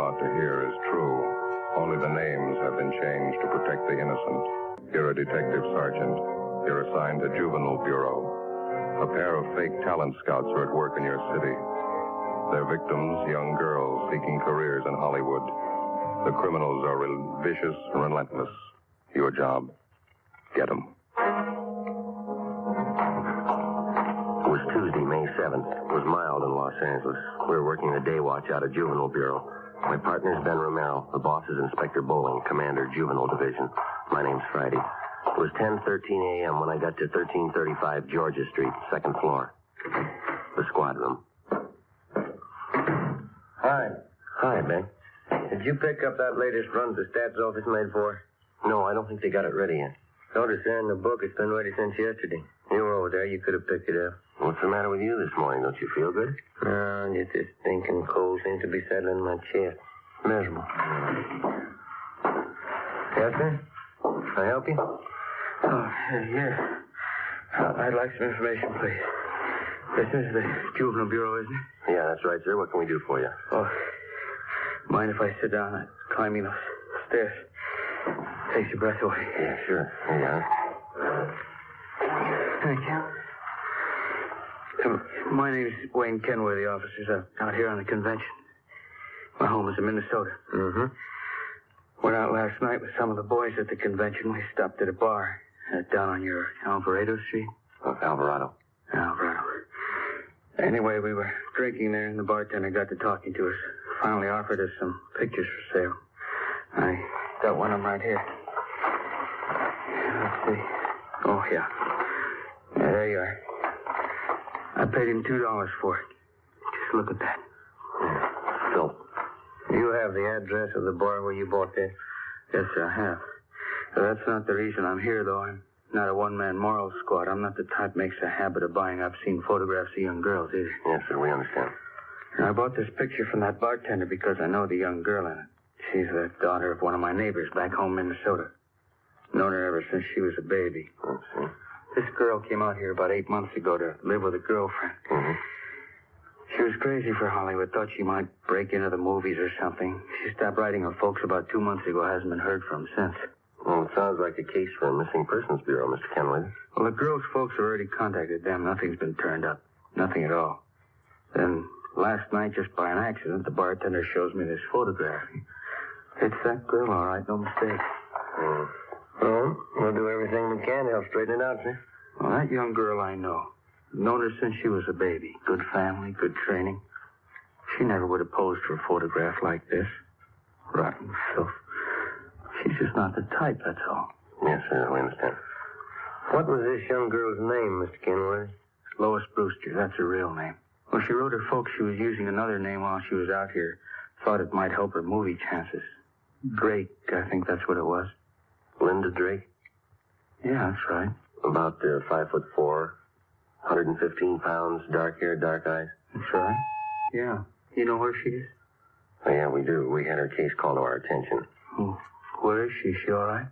about to hear is true. Only the names have been changed to protect the innocent. You're a detective sergeant. You're assigned to Juvenile Bureau. A pair of fake talent scouts are at work in your city. Their victims, young girls seeking careers in Hollywood. The criminals are vicious and relentless. Your job, get them. It was Tuesday, May 7th. It was mild in Los Angeles. We were working the day watch out of Juvenile Bureau. My partner's Ben Romero. The boss is Inspector Bowling, Commander, Juvenile Division. My name's Friday. It was 10:13 a.m. when I got to 1335 Georgia Street, second floor. The squad room. Hi. Hi, Ben. Did you pick up that latest run the stats office made for? No, I don't think they got it ready yet. Notice there in the book it's been ready since yesterday. You were over there. You could have picked it up. What's the matter with you this morning? Don't you feel good? No, just this stinking cold seems to be settling in my chest. Miserable. Yes, sir? Can I help you? Oh, yes. I'd like some information, please. This is the Juvenile Bureau, isn't it? Yeah, that's right, sir. What can we do for you? Oh, mind if I sit down? I'm climbing those stairs. Takes your breath away. Yeah, sure. Here you are. Thank you. My name is Wayne Kenway. The officers are out here on a convention. My home is in Minnesota. Mm-hmm. Went out last night with some of the boys at the convention. We stopped at a bar down on your Alvarado Street. Alvarado. Alvarado. Anyway, we were drinking there, and the bartender got to talking to us. Finally offered us some pictures for sale. I got one of them right here. Let's see. Oh, yeah. Yeah, there you are. I paid him $2 for it. Just look at that. Phil. You have the address of the bar where you bought this? Yes, sir, I have. That's not the reason I'm here, though. I'm not a one-man moral squad. I'm not the type makes a habit of buying obscene photographs of young girls, either. Yes, sir, we understand. And I bought this picture from that bartender because I know the young girl in it. She's the daughter of one of my neighbors back home in Minnesota. Known her ever since she was a baby. Let's see. This girl came out here about 8 months ago to live with a girlfriend. Mm-hmm. She was crazy for Hollywood, thought she might break into the movies or something. She stopped writing her folks about 2 months ago, hasn't been heard from since. Well, it sounds like a case for a missing persons bureau, Mr. Kenway. Well, the girl's folks have already contacted them. Nothing's been turned up. Nothing at all. Then last night, just by an accident, the bartender shows me this photograph. It's that girl, all right, no mistake. Well, we'll do everything we can to help straighten it out, sir. Well, that young girl I know. Known her since she was a baby. Good family, good training. She never would have posed for a photograph like this. Rotten filth. She's just not the type, that's all. Yes, sir, we understand. What was this young girl's name, Mr. Kenway? Lois Brewster, that's her real name. When she wrote her folks, she was using another name while she was out here. Thought it might help her movie chances. Drake, I think that's what it was. Linda Drake? Yeah, that's right. About 5'4", 115 pounds, dark hair, dark eyes. That's right. Yeah. You know where she is? Oh, yeah, we do. We had her case called to our attention. Oh, where is she? Is she all right?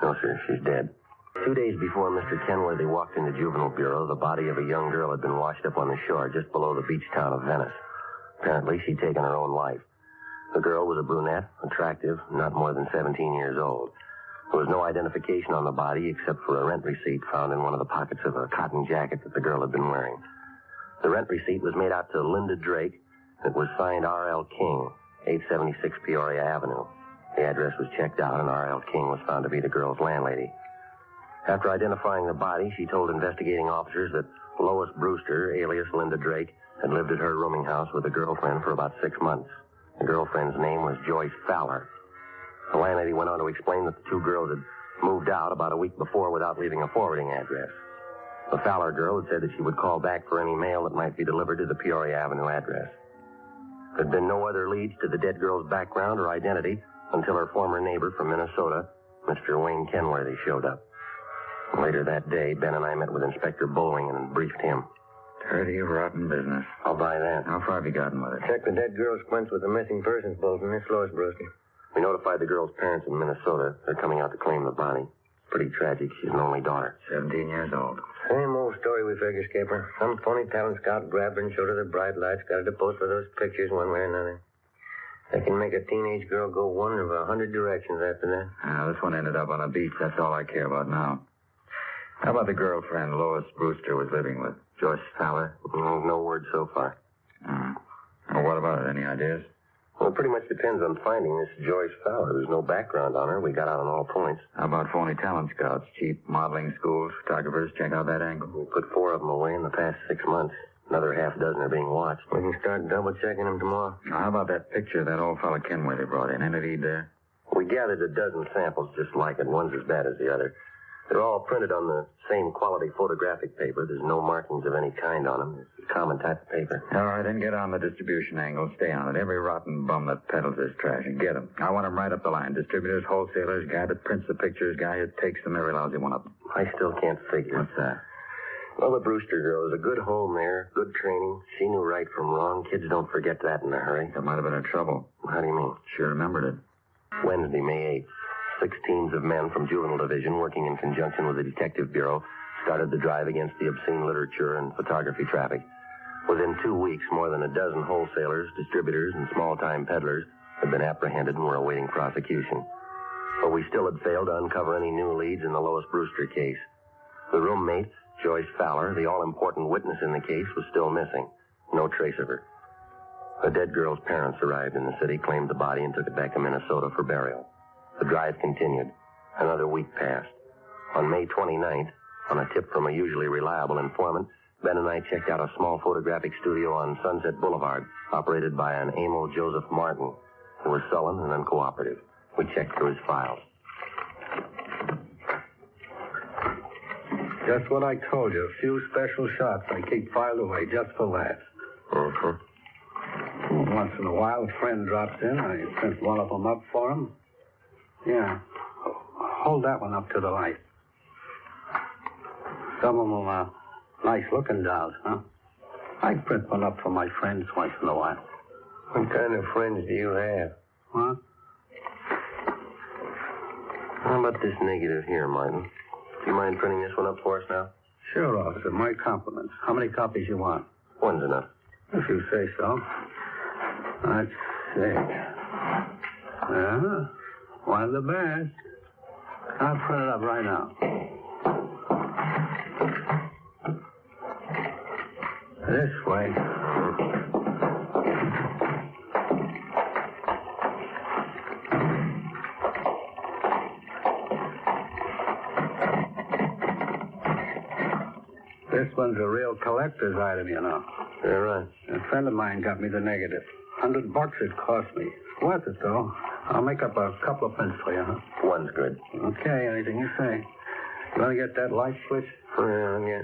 No, sir, she's dead. 2 days before Mr. Kenworthy walked into Juvenile Bureau, the body of a young girl had been washed up on the shore just below the beach town of Venice. Apparently, she'd taken her own life. The girl was a brunette, attractive, not more than 17 years old. There was no identification on the body except for a rent receipt found in one of the pockets of a cotton jacket that the girl had been wearing. The rent receipt was made out to Linda Drake. It was signed R.L. King, 876 Peoria Avenue. The address was checked out, and R.L. King was found to be the girl's landlady. After identifying the body, she told investigating officers that Lois Brewster, alias Linda Drake, had lived at her rooming house with a girlfriend for about 6 months. The girlfriend's name was Joyce Fowler. The landlady went on to explain that the two girls had moved out about a week before without leaving a forwarding address. The Fowler girl had said that she would call back for any mail that might be delivered to the Peoria Avenue address. There had been no other leads to the dead girl's background or identity until her former neighbor from Minnesota, Mr. Wayne Kenworthy, showed up. Later that day, Ben and I met with Inspector Bowling and briefed him. Dirty, rotten business. I'll buy that. How far have you gotten with it? Check the dead girl's quince with the missing persons bulletin. It's Lois Brewster. We notified the girl's parents in Minnesota. They're coming out to claim the body. Pretty tragic. She's an only daughter. 17 years old. Same old story we figure, Skipper. Some phony talent scout grabbed her and showed her the bright lights. Got her to post for those pictures one way or another. They can make a teenage girl go one of 100 directions after that. This one ended up on a beach. That's all I care about now. How about the girlfriend Lois Brewster was living with? Joyce Fowler? No word so far. Well, what about it? Any ideas? Well, it pretty much depends on finding this Joyce Fowler. There's no background on her. We got out on all points. How about phony talent scouts? Cheap modeling schools, photographers? Check out that angle. We put 4 of them away in the past 6 months. Another half dozen are being watched. We can start double-checking them tomorrow. Now, how about that picture that old fellow Kenway they brought in? Any lead there? We gathered a dozen samples just like it. One's as bad as the other. They're all printed on the same quality photographic paper. There's no markings of any kind on them. It's a common type of paper. All right, then get on the distribution angle. Stay on it. Every rotten bum that peddles this trash. And get them. I want them right up the line. Distributors, wholesalers, guy that prints the pictures, guy who takes them, every lousy one of them. I still can't figure. What's that? Well, the Brewster girl is a good home there, good training. She knew right from wrong. Kids don't forget that in a hurry. That might have been her trouble. How do you mean? She remembered it. Wednesday, May 8th. 6 teams of men from Juvenile Division, working in conjunction with the Detective Bureau, started the drive against the obscene literature and photography traffic. Within 2 weeks, more than a dozen wholesalers, distributors, and small-time peddlers had been apprehended and were awaiting prosecution. But we still had failed to uncover any new leads in the Lois Brewster case. The roommate, Joyce Fowler, the all-important witness in the case, was still missing. No trace of her. The dead girl's parents arrived in the city, claimed the body, and took it back to Minnesota for burial. The drive continued. Another week passed. On May 29th, on a tip from a usually reliable informant, Ben and I checked out a small photographic studio on Sunset Boulevard, operated by an Emil Joseph Martin, who was sullen and uncooperative. We checked through his files. Just what I told you. A few special shots I keep filed away just for laughs. Once in a while, a friend drops in. I print one of them up for him. Yeah. Hold that one up to the light. Some of them are nice-looking dolls, huh? I print one up for my friends once in a while. What kind of friends do you have? Huh? How about this negative here, Martin? Do you mind printing this one up for us now? Sure, officer. My compliments. How many copies you want? One's enough. If you say so. Let's see. One of the best. I'll print it up right now. This way. This one's a real collector's item, you know. You're right. A friend of mine got me the negative. $100 it cost me. Worth it, though. I'll make up a couple of prints for you, huh? One's good. Okay, anything you say. You want to get that light switch? Yeah.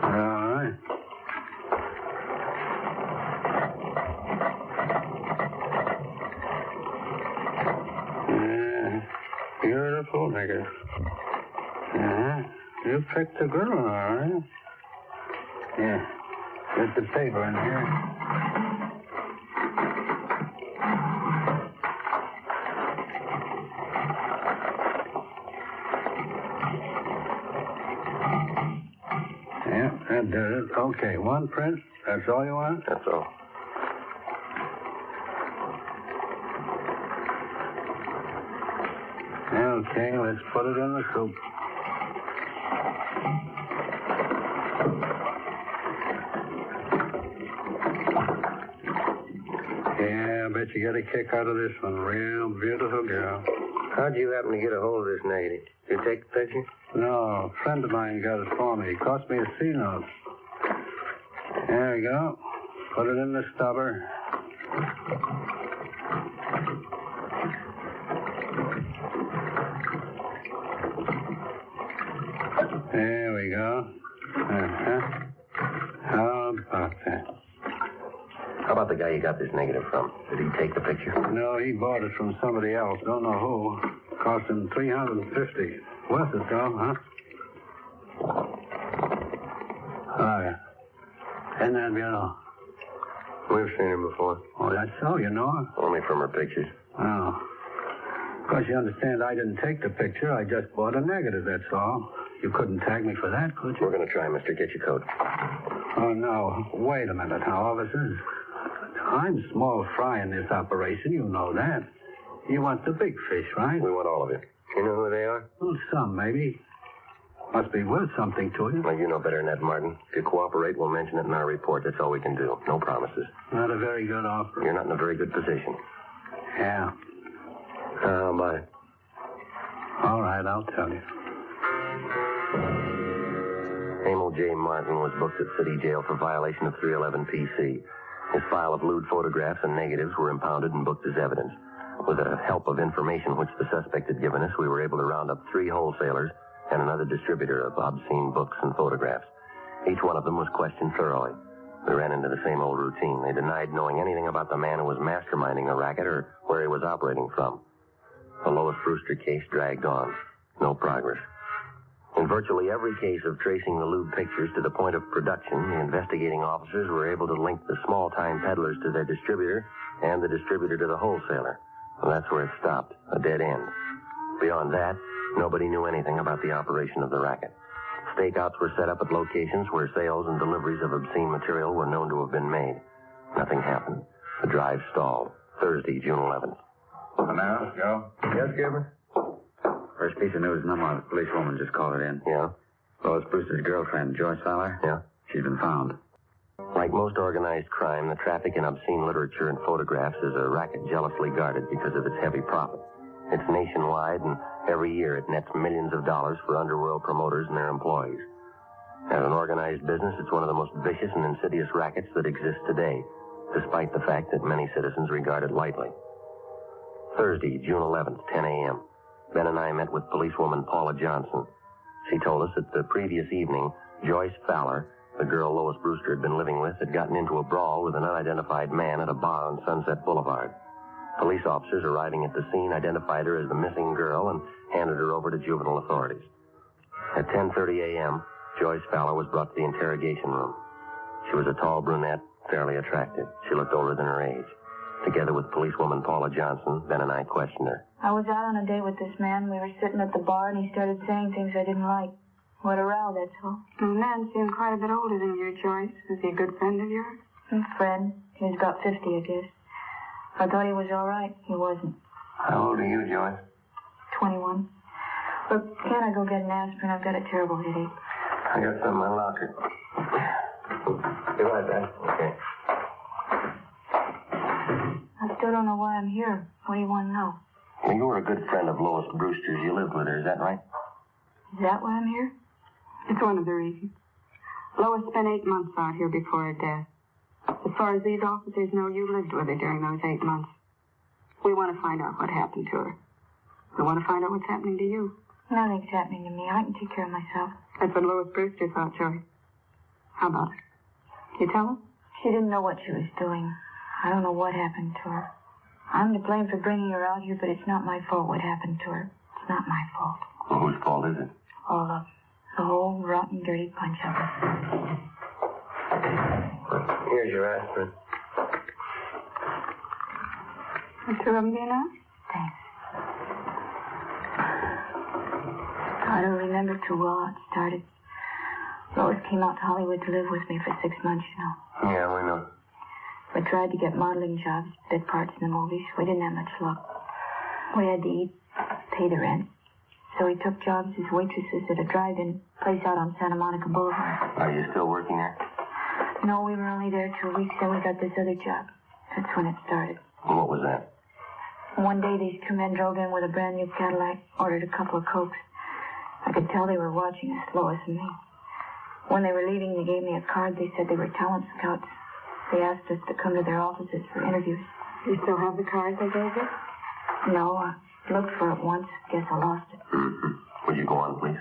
All right. Yeah, beautiful negative. Yeah, you picked a good one, all right. Yeah, get the paper in here. Yeah, that did it. Okay, one print. That's all you want? That's all. Okay, let's put it in the soup. Yeah, I bet you get a kick out of this one. Real beautiful girl. How'd you happen to get a hold of this negative? Did you take the picture? No, a friend of mine got it for me. It cost me a C-note. There we go. Put it in the stubber. There we go. How about that? How about the guy you got this negative from? Did he take the picture? No, he bought it from somebody else. Don't know who. Cost him $350. Worth it, though, huh? Oh, yeah. Isn't that beautiful? We've seen him before. Oh, that's so, you know her? Only from her pictures. Oh. Of course, you understand I didn't take the picture. I just bought a negative, that's all. You couldn't tag me for that, could you? We're going to try, mister. Get your coat. Oh, no. Wait a minute now, officers. I'm small fry in this operation, you know that. You want the big fish, right? We want all of it. You know who they are? Well, some, maybe. Must be worth something to you. Well, you know better than that, Martin. If you cooperate, we'll mention it in our report. That's all we can do. No promises. Not a very good offer. You're not in a very good position. Yeah. Bye. All right, I'll tell you. Emil J. Martin was booked at City Jail for violation of 311 PC. His file of lewd photographs and negatives were impounded and booked as evidence. With the help of information which the suspect had given us, we were able to round up 3 wholesalers and another distributor of obscene books and photographs. Each one of them was questioned thoroughly. We ran into the same old routine. They denied knowing anything about the man who was masterminding the racket or where he was operating from. The Lois Brewster case dragged on. No progress. In virtually every case of tracing the lewd pictures to the point of production, the investigating officers were able to link the small-time peddlers to their distributor and the distributor to the wholesaler. Well, that's where it stopped, a dead end. Beyond that, nobody knew anything about the operation of the racket. Stakeouts were set up at locations where sales and deliveries of obscene material were known to have been made. Nothing happened. The drive stalled. Thursday, June 11th. Romero, Joe? Yes, Gilbert? First piece of news, the policewoman just called it in. Yeah? Lois Brewster's girlfriend, Joyce Fowler? Yeah? She's been found. Like most organized crime, the traffic in obscene literature and photographs is a racket jealously guarded because of its heavy profit. It's nationwide, and every year it nets millions of dollars for underworld promoters and their employees. As an organized business, it's one of the most vicious and insidious rackets that exists today, despite the fact that many citizens regard it lightly. Thursday, June 11th, 10 a.m. Ben and I met with policewoman Paula Johnson. She told us that the previous evening, Joyce Fowler, the girl Lois Brewster had been living with, had gotten into a brawl with an unidentified man at a bar on Sunset Boulevard. Police officers arriving at the scene identified her as the missing girl and handed her over to juvenile authorities. At 10:30 a.m., Joyce Fowler was brought to the interrogation room. She was a tall brunette, fairly attractive. She looked older than her age. Together with policewoman Paula Johnson, Ben and I questioned her. I was out on a date with this man. We were sitting at the bar, and he started saying things I didn't like. What a row, that's all. The man seemed quite a bit older than you, Joyce. Is he a good friend of yours? Friend. He was about 50, I guess. I thought he was all right. He wasn't. How old are you, Joyce? 21. Look, can't I go get an aspirin? I've got a terrible headache. I got some in my locker. Be right back. Okay. I still don't know why I'm here. What do you want to know? Well, you were a good friend of Lois Brewster's. You lived with her, is that right? Is that why I'm here? It's one of the reasons. Lois spent 8 months out here before her death. As far as these officers know, you lived with her during those 8 months. We want to find out what happened to her. We want to find out what's happening to you. Nothing's happening to me. I can take care of myself. That's what Lois Brewster thought, Joyce. How about it? You tell her? She didn't know what she was doing. I don't know what happened to her. I'm to blame for bringing her out here, but it's not my fault what happened to her. It's not my fault. Well, whose fault is it? All of them. The whole rotten, dirty bunch of them. Here's your aspirin. Is 2 of them enough? Thanks. I don't remember too well how it started. Lois came out to Hollywood to live with me for 6 months, you know. Yeah, we know. We tried to get modeling jobs, bit parts in the movies. We didn't have much luck. We had to eat, pay the rent. So we took jobs as waitresses at a drive-in place out on Santa Monica Boulevard. Are you still working there? No, we were only there 2 weeks, then we got this other job. That's when it started. And what was that? One day, these 2 men drove in with a brand new Cadillac, ordered a couple of Cokes. I could tell they were watching us, Lois and me. When they were leaving, they gave me a card. They said they were talent scouts. They asked us to come to their offices for interviews. You still have the card they gave you? No, I looked for it once. Guess I lost it. Mm-hmm. Would you go on, please?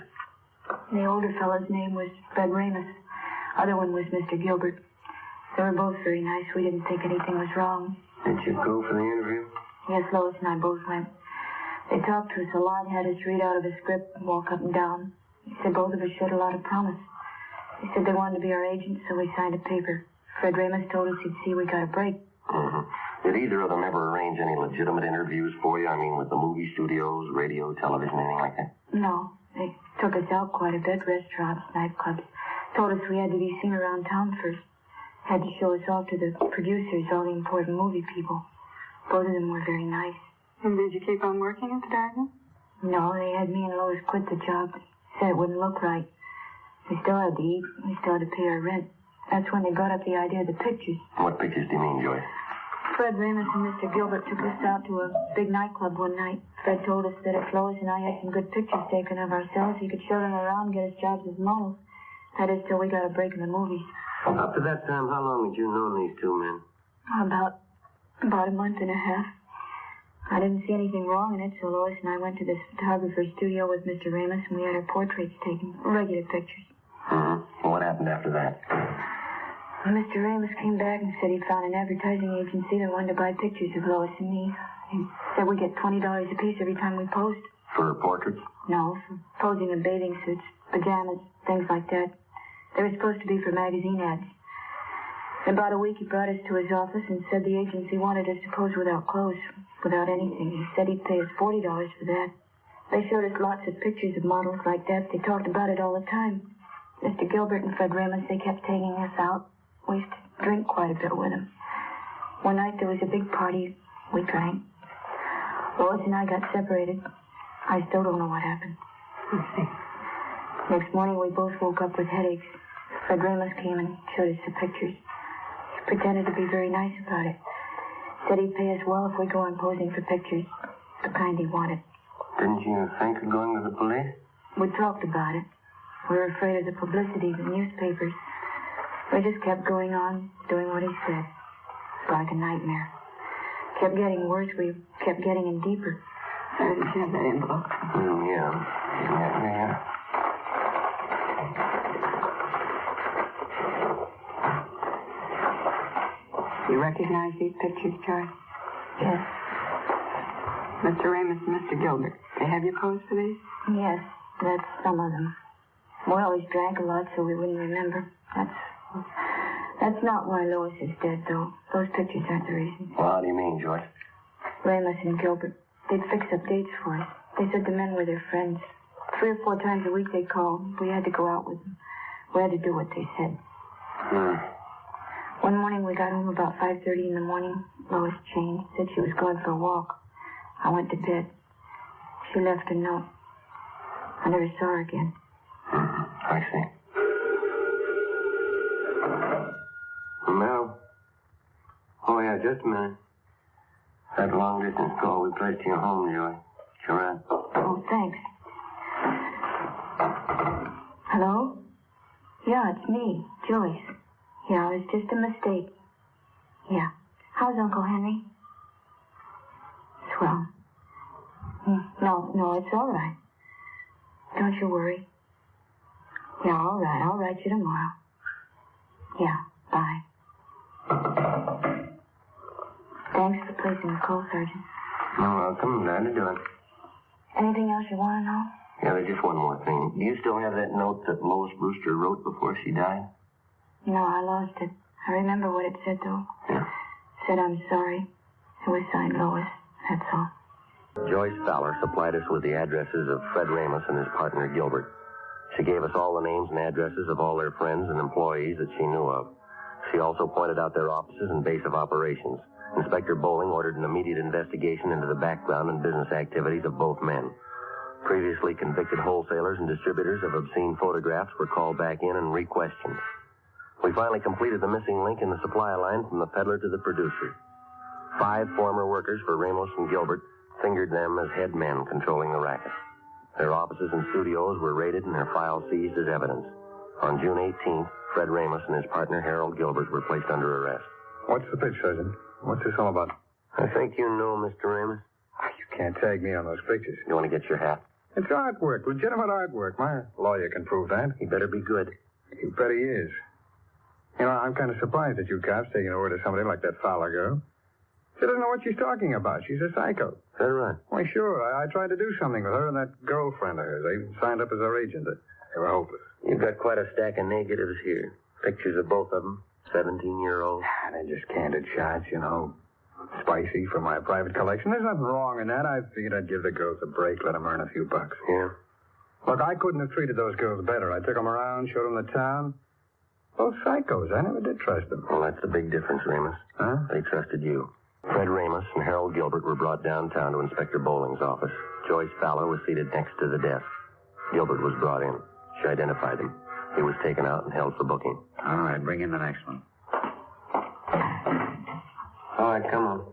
The older fellow's name was Fred Ramus. Other one was Mr. Gilbert. They were both very nice. We didn't think anything was wrong. Did you go for the interview? Yes, Lois and I both went. They talked to us a lot, had us read out of a script and walk up and down. They said both of us showed a lot of promise. They said they wanted to be our agents, so we signed a paper. Fred Ramus told us he'd see we got a break. Mm-hmm. Did either of them ever arrange any legitimate interviews for you? I mean, with the movie studios, radio, television, anything like that? No. They took us out quite a bit, restaurants, nightclubs. Told us we had to be seen around town first. Had to show us off to the producers, all the important movie people. Both of them were very nice. And did you keep on working at the Dragnet? No, they had me and Lois quit the job. Said it wouldn't look right. We still had to eat. We still had to pay our rent. That's when they brought up the idea of the pictures. What pictures do you mean, Joyce? Fred Ramus and Mr. Gilbert took us out to a big nightclub one night. Fred told us that if Lois and I had some good pictures taken of ourselves, he could show them around and get us jobs as models. That is, till we got a break in the movies. Up to that time, how long had you known these two men? About a month and a half. I didn't see anything wrong in it, so Lois and I went to this photographer's studio with Mr. Ramus, and we had our portraits taken, regular pictures. Well, what happened after that? Mr. Ramus came back and said he'd found an advertising agency that wanted to buy pictures of Lois and me. He said we get $20 apiece every time we posed. For portraits? No, for posing in bathing suits, pajamas, things like that. They were supposed to be for magazine ads. In about a week, he brought us to his office and said the agency wanted us to pose without clothes, without anything. He said he'd pay us $40 for that. They showed us lots of pictures of models like that. They talked about it all the time. Mr. Gilbert and Fred Ramus, they kept taking us out. We used to drink quite a bit with them. One night there was a big party. We drank. Lois and I got separated. I still don't know what happened. Next morning, we both woke up with headaches. Fred Ramus came and showed us the pictures. He pretended to be very nice about it. Said he'd pay us well if we go on posing for pictures. The kind he wanted. Didn't you think of going to the police? We talked about it. We were afraid of the publicity, the newspapers. We just kept going on, doing what he said. It's like a nightmare. Kept getting worse. We kept getting in deeper. I didn't have that envelope. Yeah. You recognize these pictures, Joyce? Yes. Mr. Ramus and Mr. Gilbert. They have you posed for these? Yes, that's some of them. We always drank a lot, so we wouldn't remember. That's not why Lois is dead, though. Those pictures aren't the reason. Well, how do you mean, Joyce? Ramus and Gilbert, they'd fix up dates for us. They said the men were their friends. 3 or 4 times a week they'd call. We had to go out with them. We had to do what they said. One morning we got home about 5:30 in the morning. Lois changed, said she was going for a walk. I went to bed. She left a note. I never saw her again. I see. Romero? Oh, yeah, just a minute. That long-distance call we placed to your home, Joy. Sure on. Oh, thanks. Hello? Yeah, it's me, Joyce. Yeah, it was just a mistake. Yeah. How's Uncle Henry? Swell. No, it's all right. Don't you worry. Yeah, all right. I'll write you tomorrow. Yeah, bye. Thanks for placing the call, Sergeant. You're welcome. Glad to do it. Anything else you want to know? Yeah, there's just one more thing. Do you still have that note that Lois Brewster wrote before she died? No, I lost it. I remember what it said, though. Yeah. It said, I'm sorry. It was signed Lois. That's all. Joyce Fowler supplied us with the addresses of Fred Ramus and his partner, Gilbert. She gave us all the names and addresses of all their friends and employees that she knew of. She also pointed out their offices and base of operations. Inspector Bowling ordered an immediate investigation into the background and business activities of both men. Previously convicted wholesalers and distributors of obscene photographs were called back in and re-questioned. We finally completed the missing link in the supply line from the peddler to the producer. 5 former workers for Ramos and Gilbert fingered them as head men controlling the racket. Their offices and studios were raided and their files seized as evidence. On June 18th, Fred Ramus and his partner Harold Gilbert were placed under arrest. What's the pitch, Sergeant? What's this all about? I think you know, Mr. Ramus. You can't tag me on those pictures. You want to get your hat? It's artwork, legitimate artwork. My lawyer can prove that. He better be good. You bet he is. You know, I'm kind of surprised at you cops taking the word of somebody like that Fowler girl. She doesn't know what she's talking about. She's a psycho. Is that right? Why, sure. I tried to do something with her and that girlfriend of hers. They signed up as her agent. They were hopeless. You've got quite a stack of negatives here. Pictures of both of them. 17-year-olds. They're just candid shots, you know. Spicy for my private collection. There's nothing wrong in that. I figured I'd give the girls a break, let them earn a few bucks. Yeah? Look, I couldn't have treated those girls better. I took them around, showed them the town. Both psychos. I never did trust them. Well, that's the big difference, Ramos. Huh? They trusted you. Fred Ramos and Harold Gilbert were brought downtown to Inspector Bowling's office. Joyce Fowler was seated next to the desk. Gilbert was brought in. She identified him. He was taken out and held for booking. All right, bring in the next one. All right, come on.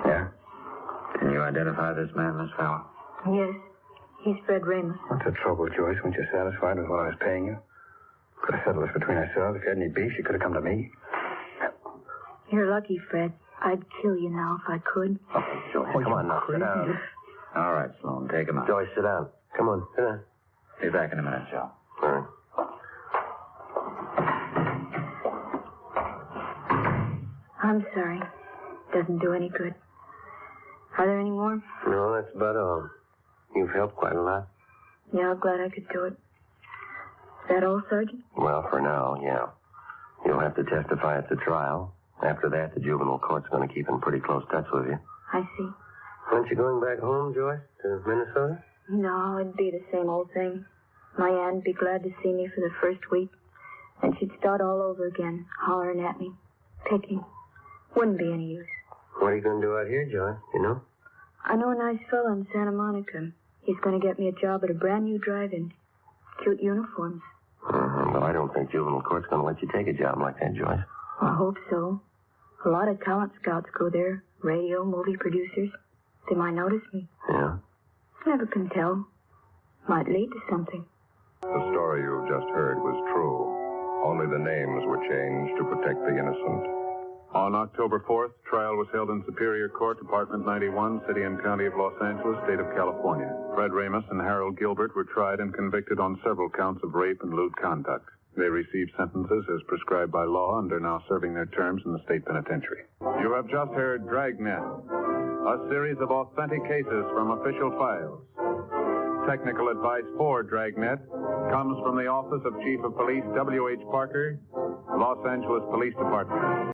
Yeah? Can you identify this man, Miss Fowler? Yes, he's Fred Ramos. What's the trouble, Joyce? Weren't you satisfied with what I was paying you? Could have settled this between ourselves. If you had any beef, you could have come to me. You're lucky, Fred. I'd kill you now if I could. Oh, Joyce, come on now. Sit down. All right, Sloan, take him out. Joyce, sit down. Come on, sit down. Be back in a minute, Joe. All right. I'm sorry. Doesn't do any good. Are there any more? No, that's about all. You've helped quite a lot. Yeah, I'm glad I could do it. Is that all, Sergeant? Well, for now, yeah. You'll have to testify at the trial. After that, the juvenile court's going to keep in pretty close touch with you. I see. Aren't you going back home, Joyce? To Minnesota? No, it'd be the same old thing. My aunt'd be glad to see me for the first week. Then she'd start all over again, hollering at me, picking. Wouldn't be any use. What are you going to do out here, Joyce? You know? I know a nice fella in Santa Monica. He's going to get me a job at a brand new drive-in. Cute uniforms. But I don't think juvenile court's going to let you take a job like that, Joyce. I hope so. A lot of talent scouts go there. Radio, movie producers. They might notice me. Yeah? Never can tell. Might lead to something. The story you just heard was true. Only the names were changed to protect the innocent. On October 4th, trial was held in Superior Court, Department 91, City and County of Los Angeles, State of California. Fred Ramos and Harold Gilbert were tried and convicted on several counts of rape and lewd conduct. They received sentences as prescribed by law and are now serving their terms in the state penitentiary. You have just heard Dragnet, a series of authentic cases from official files. Technical advice for Dragnet comes from the Office of Chief of Police W.H. Parker, Los Angeles Police Department.